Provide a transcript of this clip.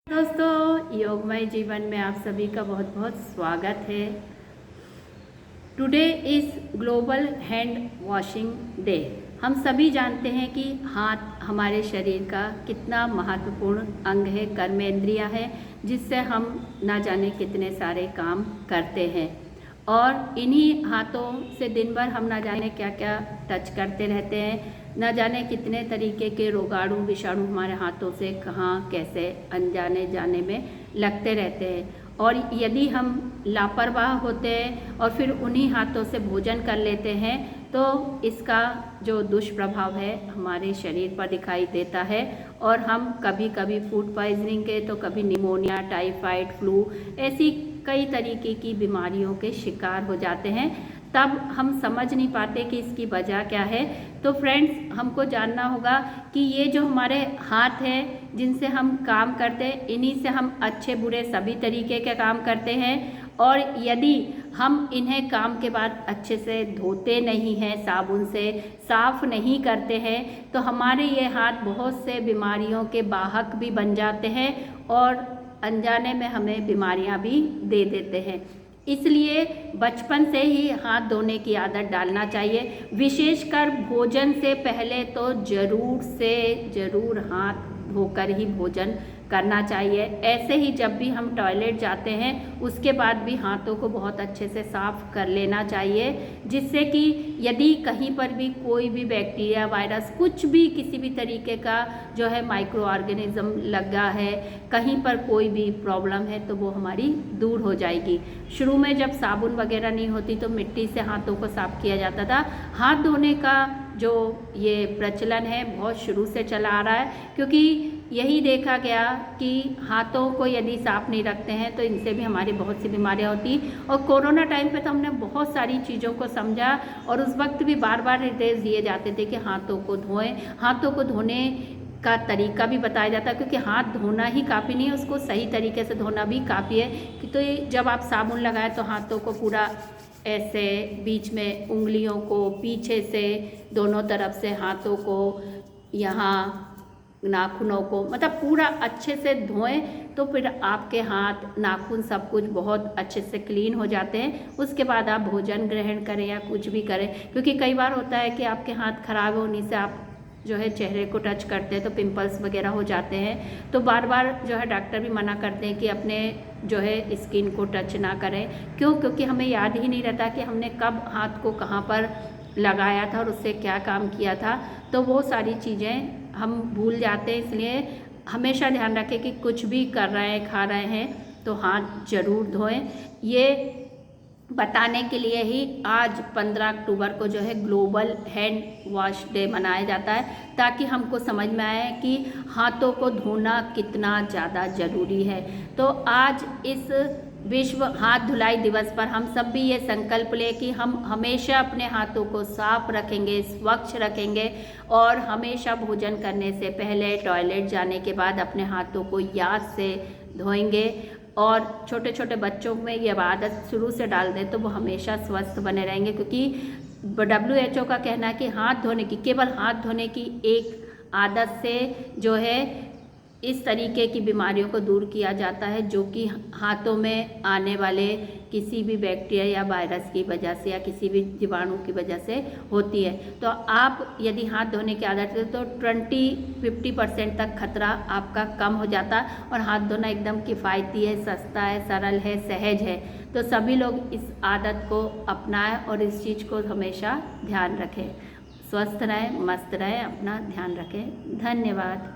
दोस्तों, योगमय जीवन में आप सभी का बहुत बहुत स्वागत है। Today is global hand washing day. हम सभी जानते हैं कि हाथ हमारे शरीर का कितना महत्वपूर्ण अंग है, कर्मेंद्रिय है, जिससे हम ना जाने कितने सारे काम करते हैं। और इन्हीं हाथों से दिन भर हम ना जाने क्या क्या टच करते रहते हैं, न जाने कितने तरीके के रोगाणु विषाणु हमारे हाथों से कहाँ कैसे अनजाने जाने में लगते रहते हैं। और यदि हम लापरवाह होते हैं और फिर उन्हीं हाथों से भोजन कर लेते हैं तो इसका जो दुष्प्रभाव है हमारे शरीर पर दिखाई देता है और हम कभी कभी फूड पॉइजनिंग के तो कभी निमोनिया, टाइफाइड, फ्लू ऐसी कई तरीके की बीमारियों के शिकार हो जाते हैं। तब हम समझ नहीं पाते कि इसकी वजह क्या है। तो फ्रेंड्स, हमको जानना होगा कि ये जो हमारे हाथ हैं जिनसे हम काम करते हैं, इन्हीं से हम अच्छे बुरे सभी तरीके के काम करते हैं। और यदि हम इन्हें काम के बाद अच्छे से धोते नहीं हैं, साबुन से साफ नहीं करते हैं, तो हमारे ये हाथ बहुत से बीमारियों के वाहक भी बन जाते हैं और अनजाने में हमें बीमारियां भी दे देते हैं। इसलिए बचपन से ही हाथ धोने की आदत डालना चाहिए। विशेषकर भोजन से पहले तो ज़रूर हाथ धोकर ही भोजन करना चाहिए। ऐसे ही जब भी हम टॉयलेट जाते हैं उसके बाद भी हाथों को बहुत अच्छे से साफ़ कर लेना चाहिए, जिससे कि यदि कहीं पर भी कोई भी बैक्टीरिया, वायरस, कुछ भी किसी भी तरीके का जो है माइक्रो ऑर्गेनिज्म लगा है, कहीं पर कोई भी प्रॉब्लम है तो वो हमारी दूर हो जाएगी। शुरू में जब साबुन वगैरह नहीं होती तो मिट्टी से हाथों को साफ़ किया जाता था। हाथ धोने का जो ये प्रचलन है बहुत शुरू से चला आ रहा है, क्योंकि यही देखा गया कि हाथों को यदि साफ़ नहीं रखते हैं तो इनसे भी हमारी बहुत सी बीमारियां होती। और कोरोना टाइम पे तो हमने बहुत सारी चीज़ों को समझा और उस वक्त भी बार बार निर्देश दिए जाते थे कि हाथों को धोएं। हाथों को धोने का तरीका भी बताया जाता है, क्योंकि हाथ धोना ही काफ़ी नहीं है, उसको सही तरीके से धोना भी काफ़ी है। तो जब आप साबुन लगाएं तो हाथों को पूरा ऐसे बीच में उंगलियों को, पीछे से, दोनों तरफ से हाथों को, यहाँ नाखूनों को, मतलब पूरा अच्छे से धोएं तो फिर आपके हाथ, नाखून, सब कुछ बहुत अच्छे से क्लीन हो जाते हैं। उसके बाद आप भोजन ग्रहण करें या कुछ भी करें, क्योंकि कई बार होता है कि आपके हाथ खराब होने से आप जो है चेहरे को टच करते हैं तो पिंपल्स वगैरह हो जाते हैं। तो बार बार जो है डॉक्टर भी मना करते हैं कि अपने जो है स्किन को टच ना करें। क्यों? क्योंकि हमें याद ही नहीं रहता कि हमने कब हाथ को कहाँ पर लगाया था और उससे क्या काम किया था। तो वो सारी चीज़ें हम भूल जाते हैं। इसलिए हमेशा ध्यान रखें कि कुछ भी कर रहे हैं, खा रहे हैं तो हाथ ज़रूर धोएं। ये बताने के लिए ही आज 15 अक्टूबर को जो है ग्लोबल हैंड वॉश डे मनाया जाता है, ताकि हमको समझ में आए कि हाथों को धोना कितना ज़्यादा ज़रूरी है। तो आज इस विश्व हाथ धुलाई दिवस पर हम सब भी ये संकल्प लें कि हम हमेशा अपने हाथों को साफ रखेंगे, स्वच्छ रखेंगे और हमेशा भोजन करने से पहले, टॉयलेट जाने के बाद अपने हाथों को याद से धोएंगे। और छोटे छोटे बच्चों में ये आदत शुरू से डाल दें तो वो हमेशा स्वस्थ बने रहेंगे, क्योंकि WHO का कहना है कि हाथ धोने की, केवल हाथ धोने की एक आदत से जो है इस तरीके की बीमारियों को दूर किया जाता है, जो कि हाथों में आने वाले किसी भी बैक्टीरिया या वायरस की वजह से या किसी भी जीवाणु की वजह से होती है। तो आप यदि हाथ धोने की आदत है तो 20-50% तक खतरा आपका कम हो जाता है। और हाथ धोना एकदम किफ़ायती है, सस्ता है, सरल है, सहज है। तो सभी लोग इस आदत को अपनाएं और इस चीज़ को हमेशा ध्यान रखें। स्वस्थ रहें, मस्त रहें, अपना ध्यान रखें। धन्यवाद।